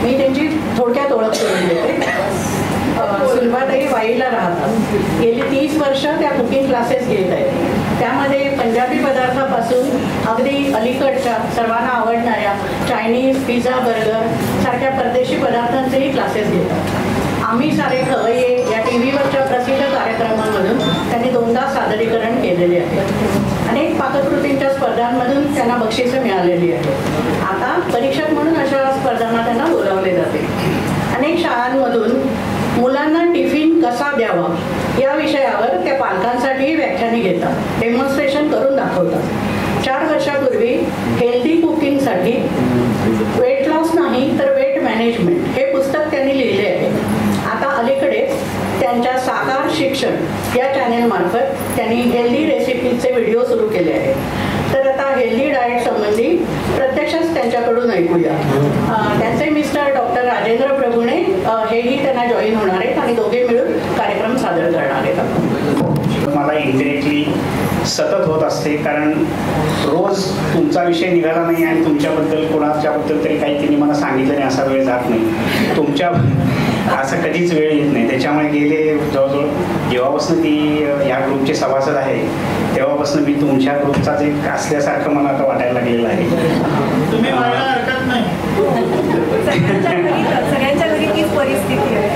मी त्यांची थोडक्यात ओळख करून देते. सुलभाताई वाईला राहतात. गेली 30 वर्ष त्या कुकिंग क्लासेस घेत आहेत. त्यामध्ये पंजाबी पदार्थापासून अगदी अलीकडच्या सर्वांना आवडणाऱ्या चायनीज, पिझ्झा, बर्गर सारख्या परदेशी पदार्थांचेही क्लासेस घेतात. आम्ही सारे खवय्ये या TV वरच्या प्रसिद्ध कार्यक्रमांमधून त्यांनी 2दा सादरीकरण केलेले आहे. अनेक पाककृतींच्या स्पर्धांमधून त्यांना बक्षिसं मिळालेली आहेत. आता परीक्षक म्हणून अशा स्पर्धांना त्यांना बोलावले जाते. अनेक शाळांमधून मुलांना टिफिन कसा द्यावा या विषयावर त्या पालकांसाठीही व्याख्याने घेतात, डेमॉन्स्ट्रेशन करून दाखवतात. 4 वर्षापूर्वी हेल्दी कुकिंगसाठी वेट लॉस नाही तर वेट मॅनेजमेंट हे पुस्तक त्यांनी लिहिले आहे. आता अलीकडे त्यांच्या साकार शिक्षण या चॅनेलमार्फत त्यांनी हेल्दी रेसिपीचे व्हिडिओ सुरू केले आहेत. तर आता हेल्दी डाएट संबंधी प्रत्यक्षच त्यांच्याकडून ऐकूया. त्यांचे मिस्टर डॉक्टर राजेंद्र प्रभुणे हेही त्यांना जॉईन होणार आहेत आणि दोघे मिळून कार्यक्रम सादर करणार आहेत. मला इंडिरेक्टली सतत होत असते, कारण रोज तुमचा विषय निघाला नाही आणि तुमच्याबद्दल कोणाच्याबद्दल तरी काही त्यांनी मला सांगितलं नाही असा वेळ जात नाही. तुमच्या असं कधीच वेळ येत नाही. त्याच्यामुळे गेले जवळजवळ जेव्हापासून ती या ग्रुपचे सभासद आहे तेव्हापासून मी तुमच्या ग्रुपचाच एक असल्यासारखं मला आता वाटायला लागलेलं आहे. तुम्ही मला हरकत नाही. सगळ्यांच्या घरी तीच परिस्थिती आहे.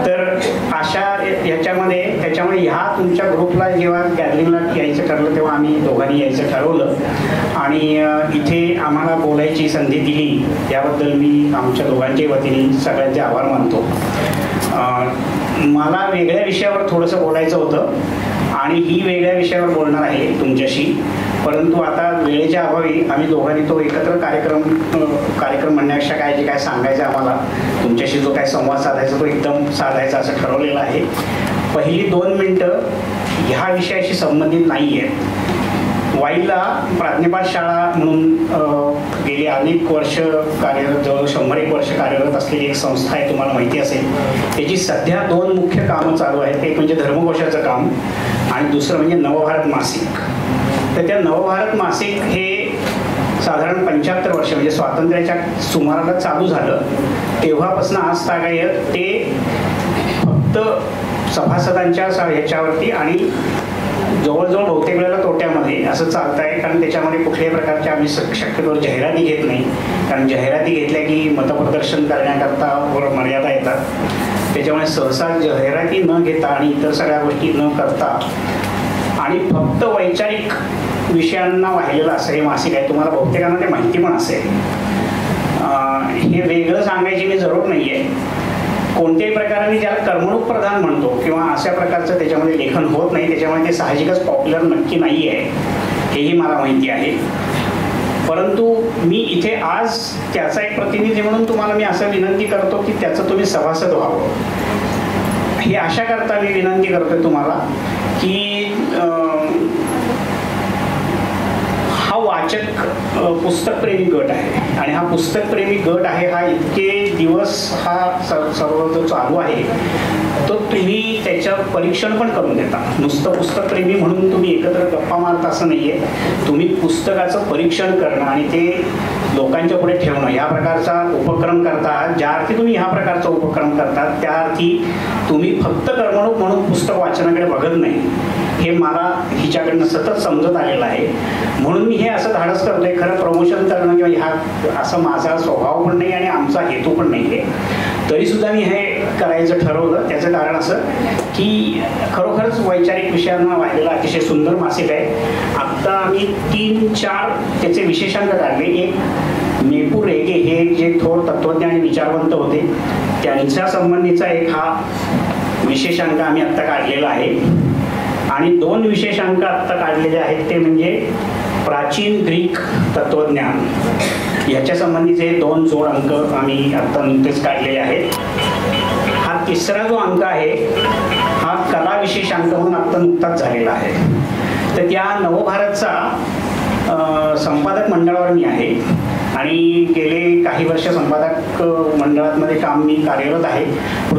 तर अशा त्याच्यामुळे ह्या तुमच्या ग्रुपला जेव्हा गॅदरिंगला यायचं ठरलं तेव्हा आम्ही दोघांनी यायचं ठरवलं आणि इथे आम्हाला बोलायची संधी दिली याबद्दल मी आमच्या दोघांच्या वतीने सगळ्यांचे आभार मानतो. मला वेगळ्या विषयावर थोडंसं बोलायचं होतं आणि ही वेगळ्या विषयावर बोलणार आहे तुमच्याशी, परंतु आता वेळेच्या अभावी आम्ही दोघांनी तो एकत्र कार्यक्रम म्हणण्यापेक्षा काय जे काय सांगायचं आम्हाला तुमच्याशी जो काय संवाद साधायचा तो एकदम साधायचा असं ठरवलेलं आहे. पहिली 2 मिनटं ह्या विषयाशी संबंधित नाही आहेत. वाईला प्राज्ञपाठ शाळा म्हणून गेली अनेक वर्ष कार्यरत, जवळ 100-1 वर्ष कार्यरत असलेली एक संस्था आहे, तुम्हाला माहिती असेल. त्याची सध्या 2 मुख्य कामं चालू आहेत. एक म्हणजे धर्मकोशाचं काम आणि दुसरं म्हणजे नवभारत मासिक. तर त्या नवभारत मासिक हे साधारण 75 वर्ष म्हणजे स्वातंत्र्याच्या सुमाराला चालू झालं तेव्हापासून आज तागायत ते फक्त सभासदांच्या ह्याच्यावरती आणि जवळजवळ बहुतेक वेळेला तोट्यामध्ये असं चालतं आहे, कारण त्याच्यामध्ये कुठल्याही प्रकारच्या आम्ही शक्यतोवर जाहिराती घेत नाही, कारण जाहिराती घेतल्या की मतप्रदर्शन करण्याकरता मर्यादा येतात. त्याच्यामुळे सहसा जाहिराती न घेता आणि इतर सगळ्या गोष्टी न करता आणि फक्त वैचारिक विषयांना वाहिलेलं असं हे मासिक आहे. तुम्हाला बहुतेकांना ते माहिती पण असेल. हे वेगळं सांगायची मी जरूर नाही आहे. कोणत्याही प्रकाराने ज्याला करमणूक प्रधान म्हणतो किंवा अशा प्रकारचं त्याच्यामध्ये लेखन होत नाही, त्याच्यामुळे ते साहजिकच पॉप्युलर नक्की नाही आहे, हेही मला माहिती आहे. परंतु मी इथे आज त्याचा एक प्रतिनिधी म्हणून तुम्हाला मी असं विनंती करतो की त्याचं तुम्ही सभासद व्हावं. हे अशा करता मी विनंती करतोय तुम्हाला की हा वाचक पुस्तकप्रेमी गट आहे आणि हा पुस्तकप्रेमी गट आहे, हा इतके दिवस हा सर्व जो चालू आहे तो तुम्ही त्याच्यावर परीक्षण पण करून देता. नुसतं पुस्तकप्रेमी म्हणून तुम्ही एकत्र गप्पा मारता असं नाही आहे. तुम्ही पुस्तकाचं परीक्षण करणं आणि ते लोकांच्या पुढे ठेवणं या प्रकारचा उपक्रम करता. ज्या अर्थी तुम्ही ह्या प्रकारचा उपक्रम करतात त्या अर्थी तुम्ही फक्त करमणूक म्हणून पुस्तक वाचनाकडे बघत नाही, हे मला हिच्याकडनं सतत समजत आलेलं आहे. म्हणून मी हे असं धाडस करतोय. खरं प्रमोशन करणं किंवा ह्या असं माझा स्वभाव पण नाही आणि आमचा हेतू पण नाही आहे, तरीसुद्धा मी हे करायचं ठरवलं. त्याचं कारण असं की खरोखरच वैचारिक विषयांना वाहिलेलं अतिशय सुंदर मासिक आहे. आत्ता आम्ही 3-4 त्याचे विशेषांक काढले. एक नेपू रेगे हे जे थोर तत्वज्ञ आणि विचारवंत होते त्यांच्या संबंधीचा एक हा विशेषांक आम्ही आत्ता काढलेला आहे आणि 2 विशेषांक आत्ता काढलेले आहेत ते म्हणजे प्राचीन ग्रीक तत्वज्ञान याच्या संबंधीचे 2 जोड अंक आम्ही आत्ता नुकतेच काढलेले आहेत. हा 3रा जो अंक आहे हा कला विशेषांक म्हणून आत्ता नुकताच झालेला आहे. तर त्या नवभारतचा संपादक मंडळावर मी आहे आणि गेले काही वर्ष संपादक मंडळामध्ये काम मी कार्यरत आहे.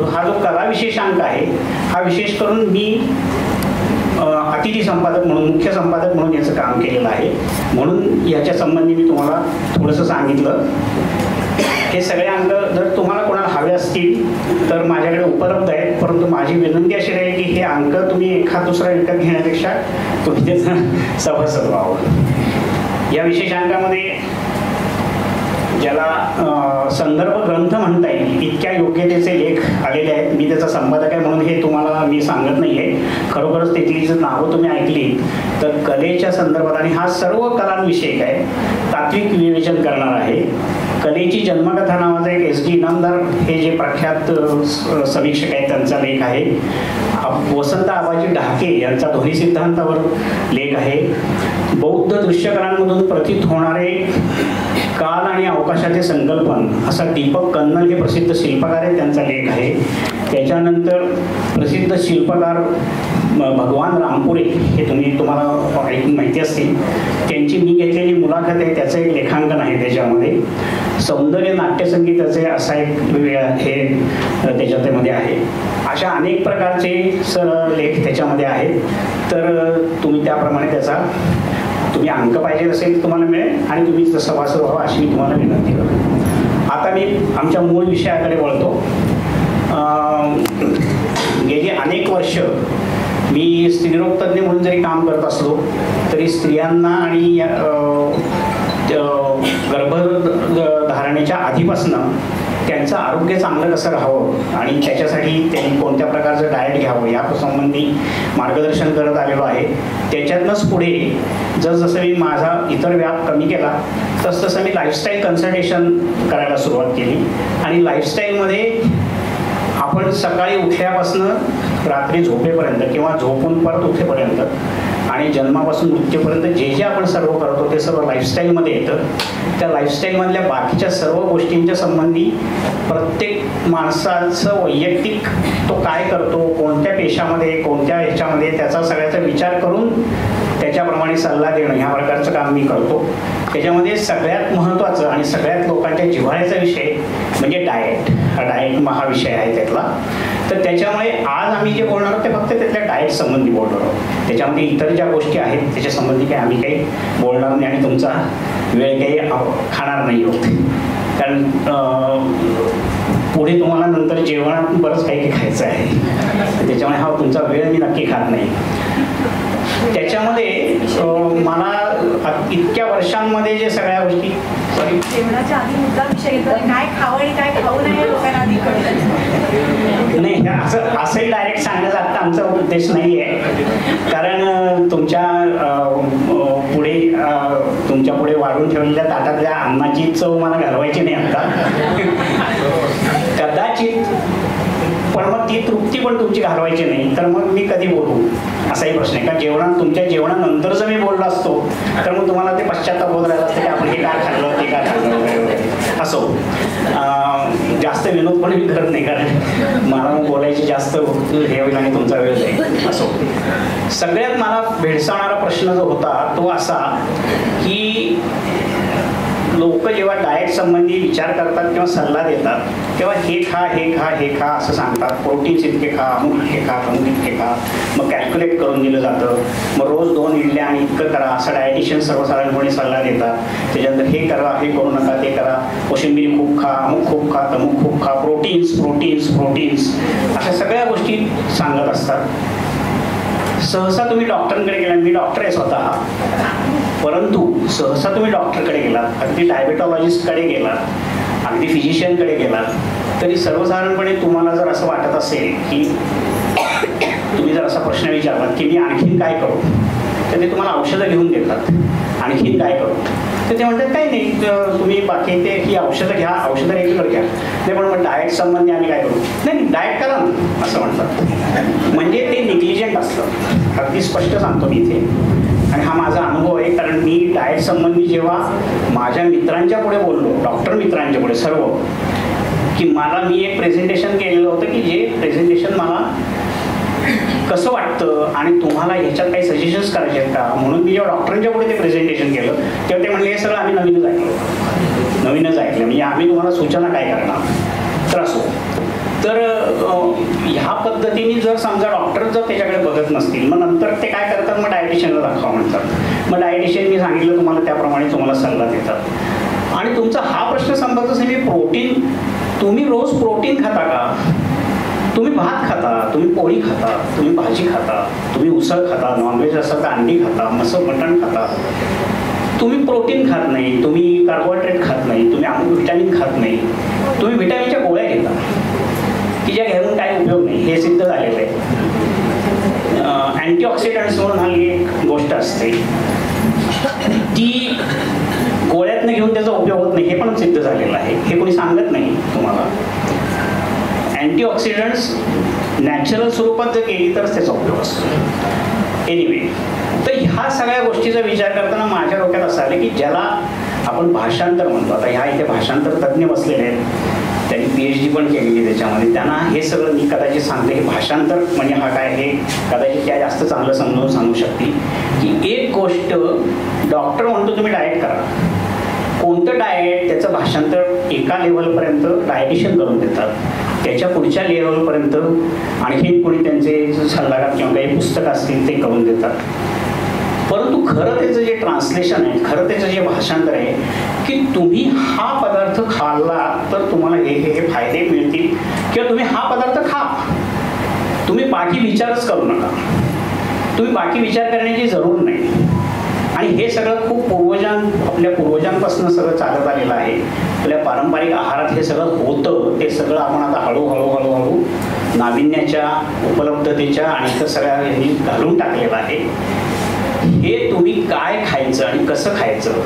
हा जो कला विशेषांक आहे हा विशेष करून मी अतिथी संपादक म्हणून, मुख्य संपादक म्हणून याचं काम केलेलं आहे. म्हणून याच्या संबंधी मी तुम्हाला थोडंसं सांगितलं. हे सगळे अंक जर तुम्हाला कोणाला हवे असतील तर माझ्याकडे उपलब्ध आहेत, परंतु माझी विनंती अशी राहील की हे अंक तुम्ही एखाद दुसरा विकत घेण्यापेक्षा तुम्ही त्याचं सभासद व्हावं. या विशेष अंकामध्ये ज्याला संदर्भ ग्रंथ म्हणता येईल इतक्या योग्यतेचे लेख आलेले आहेत. मी त्याचा संपादक आहे म्हणून हे तुम्हाला मी सांगत नाही आहे. खरोखरच त्याची जर नावं तुम्ही ऐकली तर कलेच्या संदर्भात, आणि हा सर्व कलांविषयक आहे, तात्विक विवेचन करणार आहे. कलेची जन्मकथा नावाचा एक SD इनामदार हे जे प्रख्यात समीक्षक आहेत त्यांचा लेख आहे. वसंत आबाजी ढाके यांचा ध्वनी सिद्धांतावर लेख आहे. बौद्ध दृश्यकलांमधून प्रतीत होणारे काल आणि अवकाशाचे संकल्पन असा दीपक कन्नल हे प्रसिद्ध शिल्पकार आहेत, त्यांचा लेख आहे. त्याच्यानंतर प्रसिद्ध शिल्पकार भगवान रामपुरे हे तुम्हाला ऐकून माहिती असतील, त्यांची मी घेतलेली मुलाखत आहे, त्याचं एक लेखांकन आहे त्याच्यामध्ये. सौंदर्य नाट्यसंगीताचे असा एक हे त्याच्यामध्ये आहे. अशा अनेक प्रकारचे लेख त्याच्यामध्ये आहेत. तर तुम्ही त्याप्रमाणे त्याचा तुम्ही अंक पाहिजे असेल तुम्हाला मिळेल आणि तुम्ही जसं सभासद व्हावं अशी मी तुम्हाला विनंती करतो. आता मी आमच्या मूळ विषयाकडे वळतो. गेली अनेक वर्ष मी स्त्रीरोग तज्ज्ञ म्हणून जरी काम करत असलो तरी स्त्रियांना आणि गर्भधारणेच्या आधीपासून त्यांचं आरोग्य चांगलं कसं राहावं आणि त्याच्यासाठी त्यांनी कोणत्या प्रकारचं डाएट घ्यावं या संबंधी मार्गदर्शन करत आलेलो आहे. त्याच्यातनंच पुढे जसजसं मी माझा इतर व्याप कमी केला तसतसं मी लाईफस्टाईल कन्सल्टेशन करायला सुरुवात केली. आणि लाईफस्टाईलमध्ये आपण सकाळी उठल्यापासून रात्री झोपेपर्यंत किंवा झोपून परत उठेपर्यंत आणि जन्मापासून मृत्यूपर्यंत जे जे आपण सर्व करतो ते सर्व लाईफस्टाईलमध्ये येतं. त्या लाईफस्टाईलमधल्या बाकीच्या सर्व गोष्टींच्या संबंधी प्रत्येक माणसाचं वैयक्तिक तो काय करतो, कोणत्या पेशामध्ये, कोणत्या ह्याच्यामध्ये, त्याचा सगळ्याचा विचार करून त्याच्याप्रमाणे सल्ला देणं ह्या प्रकारचं काम मी करतो. त्याच्यामध्ये सगळ्यात महत्त्वाचं आणि सगळ्यात लोकांच्या जिव्हाळ्याचा विषय म्हणजे डाएट. डाएट हा विषय आहे त्यातला. तर त्याच्यामुळे आज आम्ही जे बोलणार आहोत ते फक्त त्यातल्या डाएट संबंधी बोलणार आहोत. त्याच्यामध्ये इतर ज्या गोष्टी आहेत त्याच्या संबंधी काही आम्ही काही बोलणार नाही आणि तुमचा वेळ काही खाणार नाही होत. कारण पुढे तुम्हाला नंतर जेवणात बरंच काही काही खायचं आहे. त्याच्यामुळे हा तुमचा वेळ मी नक्की खात नाही. त्याच्यामध्ये मला इतक्या वर्षांमध्ये जे सगळ्या गोष्टी जेवणाच्या आधी मुद्दा विषय घेतला, काय खावं आणि काय खाऊ नये लोकांना आधी कळलं नाही. असंही डायरेक्ट सांगण्याचा आत्ता आमचा उद्देश नाही आहे. कारण तुमच्या पुढे वाढून ठेवलेल्या ताटातल्या अन्नाची चव मला घालवायची नाही आत्ता कदाचित, पण मग ती तृप्ती पण तुमची घालवायची नाही तर मग मी कधी बोलू असाही प्रश्न आहे. कारण तुमच्या जेवणानंतर जर मी बोललो असतो तर मग तुम्हाला ते पश्चात्ताप होत राहिला असतं की आपण हे काय खाल्लं ते काय खाल्लं वगैरे असो. जास्त विनोद पण मी करत नाही कारण मला मग बोलायची जास्त हे होईल आणि तुमचा वेळ जाईल असो. सगळ्यात मला भेडसावणारा प्रश्न जो होता तो असा की लोक जेव्हा डाएट संबंधी विचार करतात किंवा सल्ला देतात तेव्हा हे खा हे खा हे खा असं सांगतात. प्रोटीन्स इतके खा, अमुक इतके खा, अमुक इतके खा, मग कॅल्क्युलेट करून दिलं जातं. मग रोज 2 इडल्या आणि इतकं करा असं डायटिशियन सर्वसाधारणपणे सल्ला देतात. त्याच्यानंतर हे करा, हे करू नका, ते करा, कोशिंबिरी खूप खा, अमुक खूप खा, तमुक खूप खा, प्रोटीन्स प्रोटीन्स प्रोटीन्स अशा सगळ्या गोष्टी सांगत असतात. सहसा तुम्ही डॉक्टरांकडे गेला, मी डॉक्टर आहे स्वतः, परंतु सहसा तुम्ही डॉक्टरकडे गेलात, अगदी डायबेटॉलॉजिस्टकडे गेलात, अगदी फिजिशियनकडे गेलात तरी सर्वसाधारणपणे तुम्हाला जर असं वाटत असेल की तुम्ही जर असा प्रश्न विचारलात की मी आणखीन काय करू तर ते तुम्हाला औषधं लिहून देतात. आणखीन काय करू तर ते म्हणतात काही नाही, तुम्ही बाकी ते ही औषधं घ्या, औषधं रेग्युलर घ्या. नाही पण मग डाएट संबंधी आम्ही काय करू, नाही डाएट करा ना असं म्हणतात. म्हणजे ते निग्लिजंट असतं. अगदी स्पष्ट सांगतो मी इथे आणि हा माझा अनुभव आहे. कारण मी डाएट संबंधी जेव्हा माझ्या मित्रांच्या पुढे बोललो, डॉक्टर मित्रांच्या पुढे सर्व, की मी एक प्रेझेंटेशन केलेलं होतं की जे प्रेझेंटेशन मला कसं वाटतं आणि तुम्हाला ह्याच्यात काही सजेशन्स करायचे आहेत का म्हणून मी जेव्हा डॉक्टरांच्या पुढे ते प्रेझेंटेशन केलं तेव्हा ते म्हणले हे सगळं आम्ही नवीनच ऐकलं म्हणजे आम्ही तुम्हाला सूचना काय करणार. तर असो तर ह्या पद्धतीने जर समजा डॉक्टर जर त्याच्याकडे बघत नसतील, मग नंतर ते काय करतात, मग डायटिशियनला दाखवा म्हणतात. मग डायटिशियन मी सांगितलं तुम्हाला त्याप्रमाणे तुम्हाला सल्ला देतात. आणि तुमचा हा प्रश्न संबंध असेल की प्रोटीन, तुम्ही रोज प्रोटीन खाता का? तुम्ही भात खाता, तुम्ही पोळी खाता, तुम्ही भाजी खाता, तुम्ही उसळ खाता, नॉनव्हेज असेल तर अंडी खाता, मटण खाता. तुम्ही प्रोटीन खात नाही, तुम्ही कार्बोहायड्रेट खात नाही, तुम्ही व्हिटॅमिन खात नाही, तुम्ही व्हिटॅमिनच्या गोळ्या घेता की ज्या घेऊन काही उपयोग नाही, हे सिद्ध झालेलं आहे. अँटीऑक्सिडंट्स म्हणून हल्ली एक गोष्ट असते, ती गोळ्यातनं घेऊन त्याचा उपयोग होत नाही, हे पण सिद्ध झालेलं आहे. हे कोणी सांगत नाही तुम्हाला. अँटीऑक्सिडंट्स नॅचरल स्वरूपात जर केली तरच त्याचा उपयोग असतो. एनिवे, तर ह्या सगळ्या गोष्टीचा विचार करताना माझ्या डोक्यात असं आलं की ज्याला आपण भाषांतर म्हणतो, आता ह्या इथे भाषांतर तज्ज्ञ बसलेले आहेत, त्यांनी PhD पण केलेली त्याच्यामध्ये, त्यांना हे सगळं मी कदाचित सांगते हे भाषांतर म्हणजे हा काय, हे कदाचित त्या जास्त चांगलं समजावून सांगू शकतील की एक गोष्ट डॉक्टर म्हणतो तुम्ही डाएट करा, कोणतं डाएट त्याचं भाषांतर एका लेवलपर्यंत डायटिशियन करून देतात, त्याच्या पुढच्या लेवलपर्यंत आणखी कोणी त्यांचे सल्लागार किंवा काही पुस्तक असतील ते करून देतात. परंतु खरं त्याचं जे ट्रान्सलेशन आहे, खरं त्याचं जे भाषांतर आहे की तुम्ही हा पदार्थ खाल्ला तर तुम्हाला हे हे हे फायदे मिळतील, किंवा तुम्ही हा पदार्थ खा, तुम्ही बाकी विचारच करू नका, तुम्ही बाकी विचार करण्याची जरूर नाही. आणि हे सगळं खूप आपल्या पूर्वजांपासून सगळं चालत आलेलं आहे. आपल्या पारंपरिक आहारात हे सगळं होतं, ते सगळं आपण आता हळूहळू नाविन्याच्या उपलब्धतेच्या आणि इतर सगळ्या ह्यांनी घालून टाकलेलं आहे. हे तुम्ही काय खायचं आणि कसं खायचं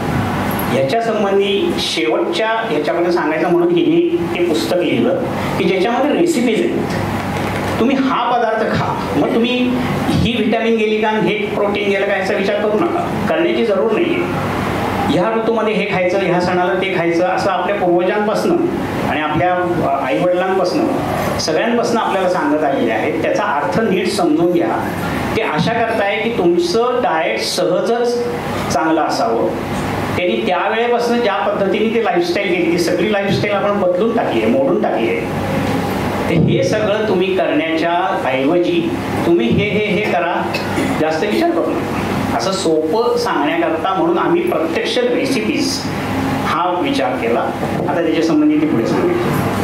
ह्याच्या संबंधी शेवटच्या ह्याच्यामध्ये सांगायचं म्हणून हिने ते पुस्तक लिहिलं की ज्याच्यामध्ये रेसिपीज आहेत. तुम्ही हा पदार्थ खा, मग तुम्ही ही व्हिटॅमिन गेली का, हे प्रोटीन गेलं का, याचा विचार करू नका, करण्याची जरूर नाही आहे. ह्या ऋतूमध्ये हे खायचं, ह्या सणाला ते खायचं, असं आपल्या पूर्वजांपासून आणि आपल्या आईवडिलांपासून सगळ्यांपासून आपल्याला सांगत आलेले आहेत. त्याचा अर्थ नीट समजून घ्या. ते आशा करताय की तुमचं डाएट सहजच चांगलं असावं. त्यांनी त्यावेळेपासून ज्या पद्धतीने ते लाईफस्टाईल केली, ती सगळी लाईफस्टाईल आपण बदलून टाकली आहे, मोडून टाकली आहे. ते हे सगळं तुम्ही करण्याच्या ऐवजी तुम्ही हे करा, जास्त विचार करू नका, असं सोपं सांगण्याकरता म्हणून आम्ही प्रत्यक्ष रेसिपीज हा विचार केला. आता त्याच्या संबंधी ती पुढे सांगेल.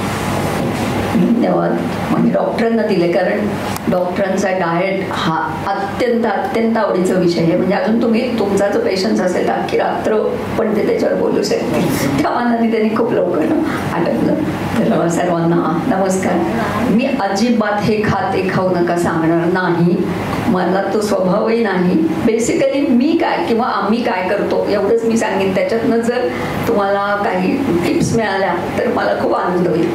धन्यवाद. म्हणजे डॉक्टरांना दिले, कारण डॉक्टरांचा डाएट हा अत्यंत आवडीचा विषय आहे. म्हणजे अजून तुम्ही तुमचा जो पेशन्स असेल तर अख्खी रात्र पण ते त्याच्यावर बोलू शकते. त्या मानाने त्यांनी खूप लवकर आटपलं. तर सर्वांना नमस्कार. मी अजिबात हे खाऊ नका सांगणार नाही, मला तो स्वभावही नाही. बेसिकली मी काय किंवा आम्ही काय करतो एवढंच मी सांगेन. त्याच्यातनं जर तुम्हाला काही टिप्स मिळाल्या तर मला खूप आनंद होईल.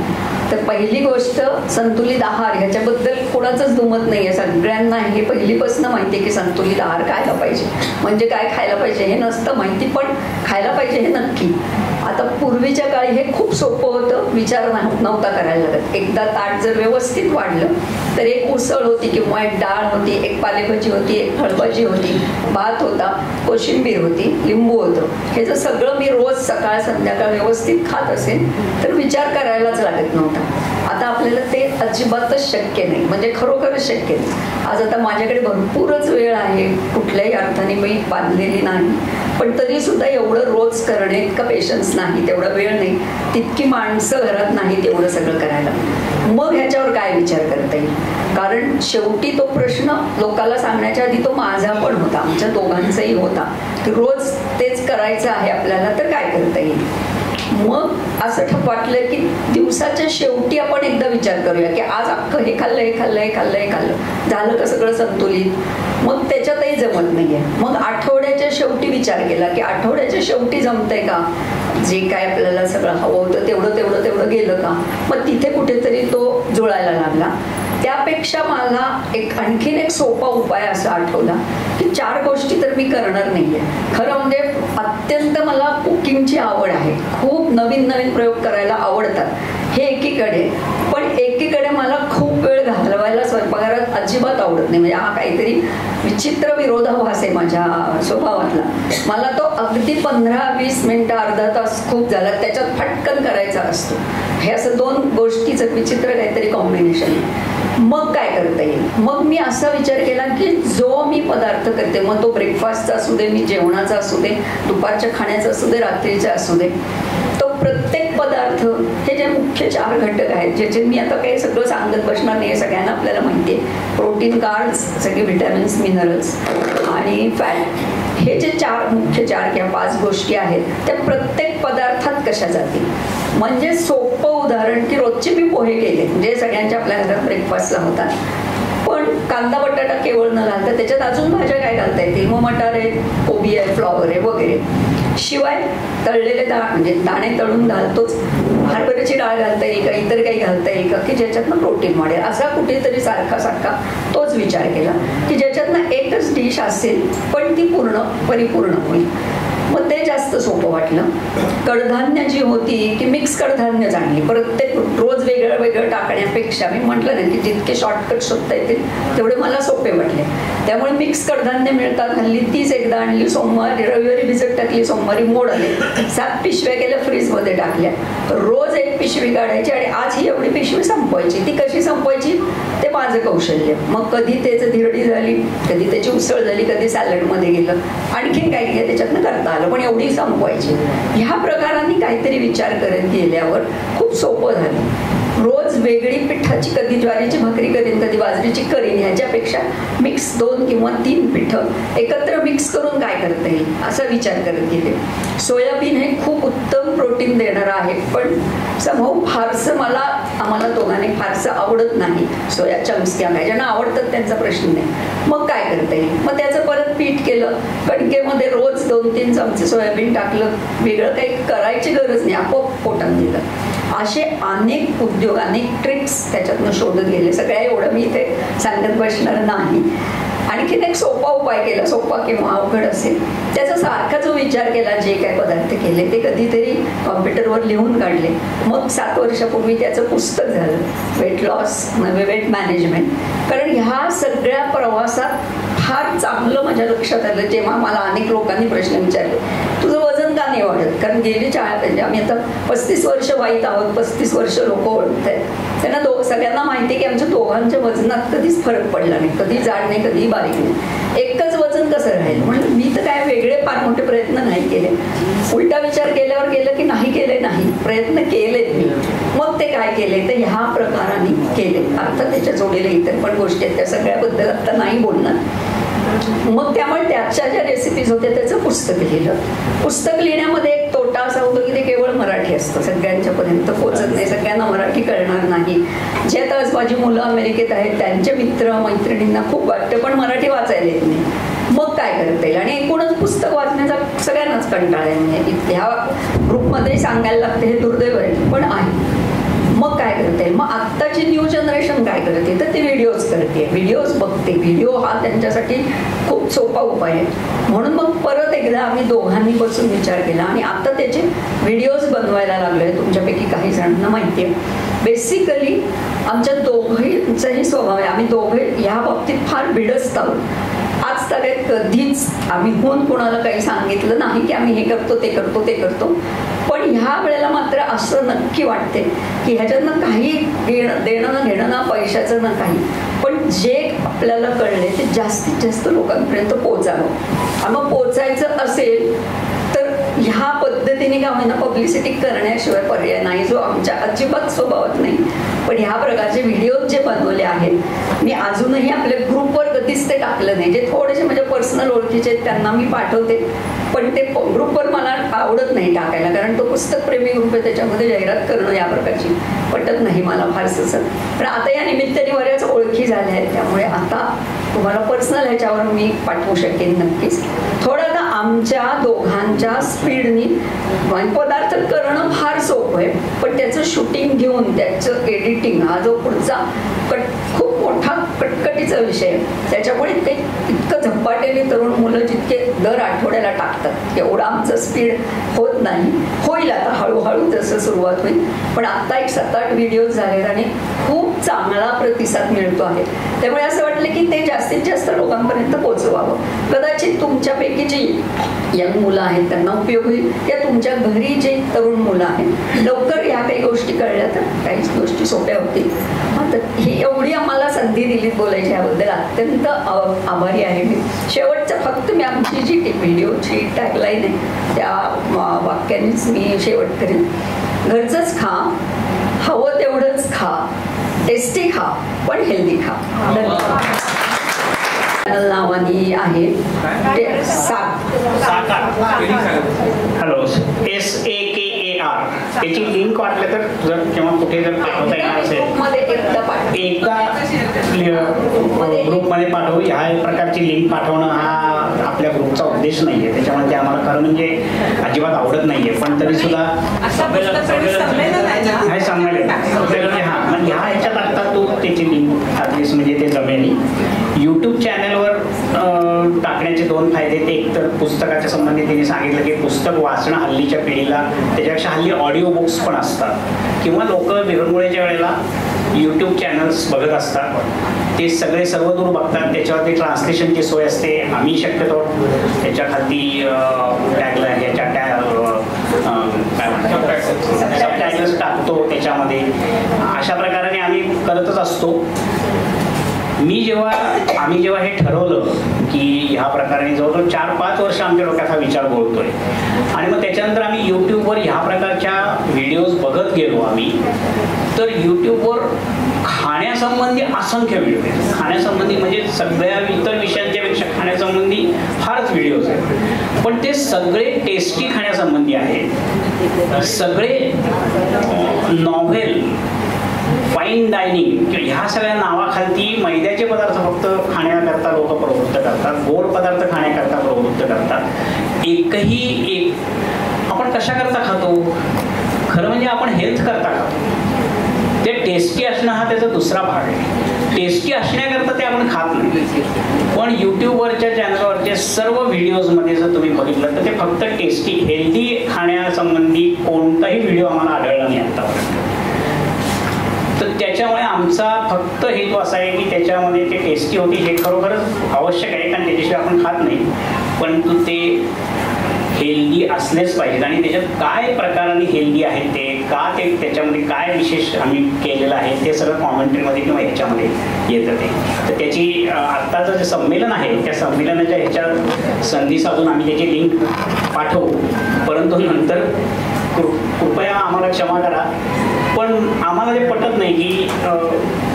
तर पहिली गोष्ट संतुलित आहार, ह्याच्याबद्दल कोणाचंच दुमत नाही आहे. सगळ्यांना हे पहिलीपासून माहिती आहे की संतुलित आहार खायला पाहिजे. म्हणजे काय खायला पाहिजे हे नसतं माहिती, पण खायला पाहिजे हे नक्की. आता पूर्वीच्या काळी हे खूप सोपं होतं, विचार नव्हता करायला लागत. एकदा ताट जर व्यवस्थित वाढलं तर एक उसळ होती किंवा एक डाळ होती, एक पालेभाजी होती, एक फळभाजी होती, भात होता, कोशिंबीर होती, लिंबू होतं. हे जर सगळं मी रोज सकाळ संध्याकाळ व्यवस्थित खात असेल तर विचार करायलाच लागत नव्हता. आता आपल्याला ते अजिबातच शक्य नाही, म्हणजे खरोखरच शक्य नाही. आज आता माझ्याकडे भरपूरच वेळ आहे, कुठल्याही अर्थाने मी बांधलेली नाही, पण तरी सुद्धा एवढं रोज करणे इतका पेशन्स नाही, तेवढा वेळ नाही, तितकी माणसं घरात नाही तेवढं सगळं करायला. मग ह्याच्यावर काय विचार करता येईल? कारण शेवटी तो प्रश्न लोकांना सांगण्याच्या आधी तो माझा पण होता, आमच्या दोघांचाही होता की रोज तेच करायचं आहे आपल्याला, तर काय करता येईल? मग असं वाटलं की दिवसाच्या शेवटी आपण एकदा विचार करूया की आज अख्खं हे खाल्लं झालं का सगळं संतुलित? मग त्याच्यातही जमत नाहीये. मग आठवड्याच्या शेवटी विचार केला की आठवड्याच्या शेवटी जमतंय का? जे काय आपल्याला सगळं हवं होतं तेवढं गेलं का? मग तिथे कुठेतरी तो जुळायला लागला. त्यापेक्षा मला आणखीन एक सोपा उपाय असा आठवला की 4 गोष्टी तर मी करणार नाहीये. खरं म्हणजे अत्यंत मला कुकिंगची आवड आहे, खूप नवीन प्रयोग करायला आवडतात. हे एकीकडे. पण एकीकडे मला खूप वेळ घालवायला स्वयंपाकघरात अजिबात आवडत नाही. म्हणजे हा काहीतरी विचित्र विरोधाभास आहे माझ्या स्वभावातला. मला तो अगदी 15-20 मिनिटं अर्धा तास खूप झाला त्याच्यात फटकन करायचा असतो. हे असं दोन गोष्टीचं विचित्र काहीतरी कॉम्बिनेशन आहे. मग काय करता येईल? मग मी असा विचार केला की जो मी पदार्थ करते, मग तो ब्रेकफास्टचा असू दे, मी जेवणाचा असू दे, दुपारच्या खाण्याचा असू दे, रात्रीचा असू दे, तो प्रत्येक पदार्थ हे जे मुख्य 4 घटक आहेत ज्याचे मी आता काही सगळं सांगत बसणार नाही, सगळ्यांना आपल्याला माहिती आहे. प्रोटीन, कार्ब्स, सगळे व्हिटॅमिन्स, मिनरल्स आणि फॅट, हे जे मुख्य 4 किंवा 5 गोष्टी आहेत त्या प्रत्येक पदार्थात कशा जातील. म्हणजे सोपं उदाहरण की रोजचे मी पोहे केले जे सगळ्यांच्या आपल्या घरात ब्रेकफास्टला होतात, पण कांदा बटाटा केवळ न घालता त्याच्यात अजून भाज्या काय घालता येतील. मग मटार आहे, कोबी आहे, फ्लॉवर आहे वगैरे. शिवाय तळलेले म्हणजे दाणे तळून घालतोच, हरभऱ्याची डाळ घालता येईल का, इतर काही घालता येईल का की ज्याच्यातनं प्रोटीन वाढेल. असा कुठेतरी सारखा तोच विचार केला की ज्याच्यातनं एकच डिश असेल पण ती परिपूर्ण होईल. मग ते जास्त सोपं वाटलं. कडधान्य जी होती की मिक्स कडधान्य आणली, प्रत्येक रोज वेगळं वेगळं टाकण्यापेक्षा मी म्हटलं ना की जितके शॉर्टकट शोधता येतील तेवढे मला सोपे वाटले. त्यामुळे मिक्स कडधान्य मिळतात. हल्ली तीच एकदा आणली, रविवारी भिजत टाकली, सोमवारी मोड आले, 7 पिशव्या केल्या, फ्रीजमध्ये टाकल्या. रोज 1 पिशवी काढायची आणि आज ही एवढी पिशवी संपवायची. ती कशी संपवायची ते माझं कौशल्य. मग कधी त्याचं धिरडी झाली, कधी त्याची उसळ झाली, कधी सॅलडमध्ये गेलं, आणखीन काही काही त्याच्यातनं करता आलं, पण एवढी संपवायची. ह्या प्रकारांनी काहीतरी विचार करत गेल्यावर खूप सोपं झालं. रोज वेगळी पिठाची, कधी ज्वारीची भाकरी करीन, कधी बाजरीची करीन, ह्याच्यापेक्षा मिक्स 2 किंवा 3 पिठं एकत्र मिक्स करून काय करता येईल असा विचार करत गेले. सोयाबीन हे खूप उत्तम प्रोटीन देणारं आहे, पण समोर फारसं आम्हाला दोघांनी फारसं आवडत नाही. सोया चंक्स किंवा काय ज्यांना आवडतात त्यांचा प्रश्न नाही. मग काय करता येईल? मग त्याचं परत पीठ केलं, कणकेमध्ये रोज 2-3 चमचे सोयाबीन टाकलं, वेगळं काही करायची गरज नाही, आपोआप पोटात दिलं. असे अनेक उद्योग, अनेक ट्रिक्स त्याच्यातनं शोधत गेले. सगळ्या एवढं मी इथे सांगत बसणार नाही. आणखीन एक सोपा उपाय केला, सोपा किंवा अवघड असेल त्याचा सारखा जो विचार केला, जे काय पदार्थ केले ते कधीतरी कॉम्प्युटरवर लिहून काढले. मग 7 वर्षापूर्वी त्याचं पुस्तक झालं, वेट लॉस, वेट मॅनेजमेंट. कारण ह्या सगळ्या प्रवासात फार चांगलं माझ्या लक्षात आलं जेव्हा मला अनेक लोकांनी प्रश्न विचारले, तुझं वजन का नाही वाढत? कारण गेली म्हणजे आम्ही आता 35 वर्ष वाईट आहोत, 35 वर्ष लोक ओळखत आहेत. त्यांना सगळ्यांना माहिती आहे की आमच्या दोघांच्या वजनात कधीच फरक पडला नाही, कधी जाड नाही, कधी बारीक नाही, एकच वजन कसं राहील. म्हणून मी तर काय वेगळे फार मोठे प्रयत्न नाही केले. उलटा विचार केल्यावर गेलं की नाही केले, नाही प्रयत्न केलेत मी. मग ते काय केले तर ह्या प्रकाराने केले. अर्थात त्याच्या जोडीला इतर पण गोष्टी आहेत, त्या सगळ्याबद्दल आता नाही बोलणार. मग त्यामुळे त्याच्या ज्या रेसिपीज होत्या त्याचं पुस्तक लिहिलं. पुस्तक लिहिण्यामध्ये एक तोटा असा होतो की ते केवळ मराठी असतं, सगळ्यांच्यापर्यंत पोहोचत नाही, सगळ्यांना मराठी कळणार नाही. जे आता आज माझी मुलं अमेरिकेत आहेत त्यांचे मित्र मैत्रिणींना खूप वाटतं पण मराठी वाचायला येत नाही. मग काय करता येईल? आणि एकूणच पुस्तक वाचण्याचा सगळ्यांनाच कंटाळा आहे. म्हणजे ह्या ग्रुपमध्ये सांगायला लागते, हे दुर्दैव आहे पण आहे. मग काय करते? मग आत्ताची न्यू जनरेशन काय करते तर ते व्हिडिओज करते, व्हिडिओज बघते. व्हिडिओ हा त्यांच्यासाठी खूप सोपा उपाय आहे. म्हणून मग परत एकदा आम्ही दोघांनी बसून विचार केला आणि आता त्याचे व्हिडिओज बनवायला लागलोय. तुमच्यापैकी काही जणांना माहिती आहे, बेसिकली आमच्या दोघींचाही स्वभाव आहे, आम्ही दोघे ह्या बाबतीत फार बिडस्त आहोत. आज तरी कधीच आम्ही कोणाला काही सांगितलं नाही की आम्ही हे करतो ते करतो ते करतो. पण ह्या वेळेला मात्र असं नक्की वाटते की ह्याच्यातनं काही देणं घेणं ना पैशाचं ना काही, पण जे आपल्याला कळले ते जास्तीत जास्त लोकांपर्यंत पोहोचावं. मग पोचायचं असेल तर ह्या पद्धतीने का होईना पब्लिसिटी करण्याशिवाय पर्याय नाही, जो आमच्या अजिबात स्वभावात नाही. पण ह्या प्रकारचे व्हिडिओज जे बनवले आहेत मी अजूनही आपल्या ग्रुपवर कधीच ते टाकलं नाही. जे थोडेसे म्हणजे पर्सनल ओळखीचे आहेत त्यांना मी पाठवते, पण ते ग्रुपवर मला आवडत नाही टाकायला, कारण तो पुस्तकप्रेमी ग्रुप आहे, त्याच्यामध्ये जाहिरात करणं या प्रकारची पटत नाही मला फारसं. पण आता या निमित्ताने बऱ्याच ओळखी झाल्या आहेत, त्यामुळे आता तुम्हाला पर्सनल ह्याच्यावर मी पाठवू शकेन नक्कीच. थोडं ना आमच्या दोघांच्या स्पीडनी पदार्थ करणं फार सोपं आहे, पण त्याचं शूटिंग घेऊन त्याचं एडिटिंग हा जो पुढचा खूप मोठा कटकटीचा विषय. त्याच्यामुळे ते इतकं झपाट्याने तरुण मुलं जितके दर आठवड्याला टाकतात एवढं आमचं स्पीड होत नाही. होईल आता हळूहळू जसं सुरुवात होईल. पण आत्ता एक 7-8 व्हिडिओज झालेत आणि खूप चांगला प्रतिसाद मिळतो आहे. त्यामुळे असं वाटलं की ते जास्तीत जास्त लोकांपर्यंत पोहोचवावं. कदाचित तुमच्यापैकी जी यंग मुलं आहेत त्यांना उपयोग होईल, या तुमच्या घरी जे तरुण मुलं आहेत लवकर या काही गोष्टी कळल्या तर काहीच गोष्टी सोप्या होतील. तर ही एवढी आम्हाला संधी दिली बोलायची याबद्दल अत्यंत आभारी आहे मी. शेवटचं फक्त मी आमची जी व्हिडिओची टॅगलाईन आहे त्या वाक्यानेच मी शेवट करेन. घरचंच खा, हवं तेवढंच खा, टेस्टी खा पण हेल्दी खा. नावानी आहे हॅलो SAKAR. त्याची लिंक वाटलं तर जर किंवा कुठे जर पाठवता येणार असेल एकदा ग्रुपमध्ये पाठवू. ह्या प्रकारची लिंक पाठवणं हा आपल्या ग्रुपचा उद्देश नाहीये. त्याच्यामुळे ते आम्हाला खरं म्हणजे अजिबात आवडत नाहीये. पण तरी सुद्धा हे संमेलन हा म्हणजे ह्या ह्याच्यात आता तू त्याची लिंक टाकलीस म्हणजे ते जमेल. यूट्यूब चॅनलवर टाकण्याचे 2 फायदे. ते एक तर पुस्तकाच्या संबंधित त्यांनी सांगितलं की पुस्तक वाचणं हल्लीच्या पिढीला, त्याच्यापेक्षा हल्ली ऑडिओ बुक्स पण असतात किंवा लोक विरंगुळ्याच्या वेळेला यूट्यूब चॅनल्स बघत असतात. ते सगळे सर्वदूर बघतात. त्याच्यावरती ट्रान्सलेशनची सोय असते. आम्ही शक्यतो त्याच्या खाली टॅगला ह्याच्या काय म्हणतात सबटायटल्स टाकतो त्याच्यामध्ये. अशा प्रकारे आम्ही करतच असतो. आम्ही जेव्हा हे ठरवलं की ह्या प्रकारे जवळजवळ 4-5 वर्ष आमच्या डोक्यात हा विचार बोलतोय आणि मग त्याच्यानंतर आम्ही यूट्यूबवर ह्या प्रकारच्या व्हिडिओज बघत गेलो आम्ही. तर यूट्यूबवर खाण्यासंबंधी असंख्य व्हिडिओ आहेत. खाण्यासंबंधी म्हणजे सगळ्या इतर विषयांच्या पेक्षा खाण्यासंबंधी फारच व्हिडिओज आहेत. पण ते सगळे टेस्टी खाण्यासंबंधी आहेत. सगळे नॉव्हेल, फाईन डायनिंग ह्या सगळ्या नावाखालती मैद्याचे पदार्थ फक्त खाण्याकरता लोक प्रवृत्त करतात, गोड पदार्थ खाण्याकरता प्रवृत्त करतात. एकही आपण कशाकरता खातो? खरं म्हणजे आपण हेल्थ करता खातो. ते टेस्टी असणं हा त्याचा दुसरा भाग आहे. टेस्टी असण्याकरता ते आपण खात नाही. पण यूट्यूबवरच्या चॅनलवरचे सर्व व्हिडिओजमध्ये जर तुम्ही बघितलं तर ते फक्त टेस्टी हेल्दी खाण्यासंबंधी कोणताही व्हिडिओ आम्हाला आढळला नाही आतापर्यंत. तर त्याच्यामुळे आमचा फक्त हेतू असा आहे की त्याच्यामध्ये ते टेस्टी होती हे खरोखरच आवश्यक आहे, कारण त्याच्याशिवाय आपण खात नाही. परंतु ते हेल्दी असलेच पाहिजेत आणि त्याच्यात काय प्रकाराने हेल्दी आहेत ते का, ते त्याच्यामध्ये काय विशेष आम्ही केलेलं आहे ते सगळं कॉमेंट्रीमध्ये किंवा ह्याच्यामध्ये येतं ते. तर त्याची आत्ताचं जे संमेलन आहे त्या संमेलनाच्या ह्याच्यात संधी साधून आम्ही त्याची लिंक पाठवू. परंतु नंतर कृपया आम्हाला क्षमा करा, पण आम्हाला ते पटत नाही की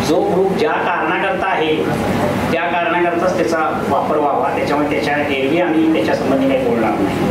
जो ग्रुप ज्या कारणाकरता आहे त्या कारणाकरताच त्याचा वापर व्हावा. त्याच्यामुळे त्याच्या एरवी आम्ही त्याच्यासंबंधी काही बोलणार नाही.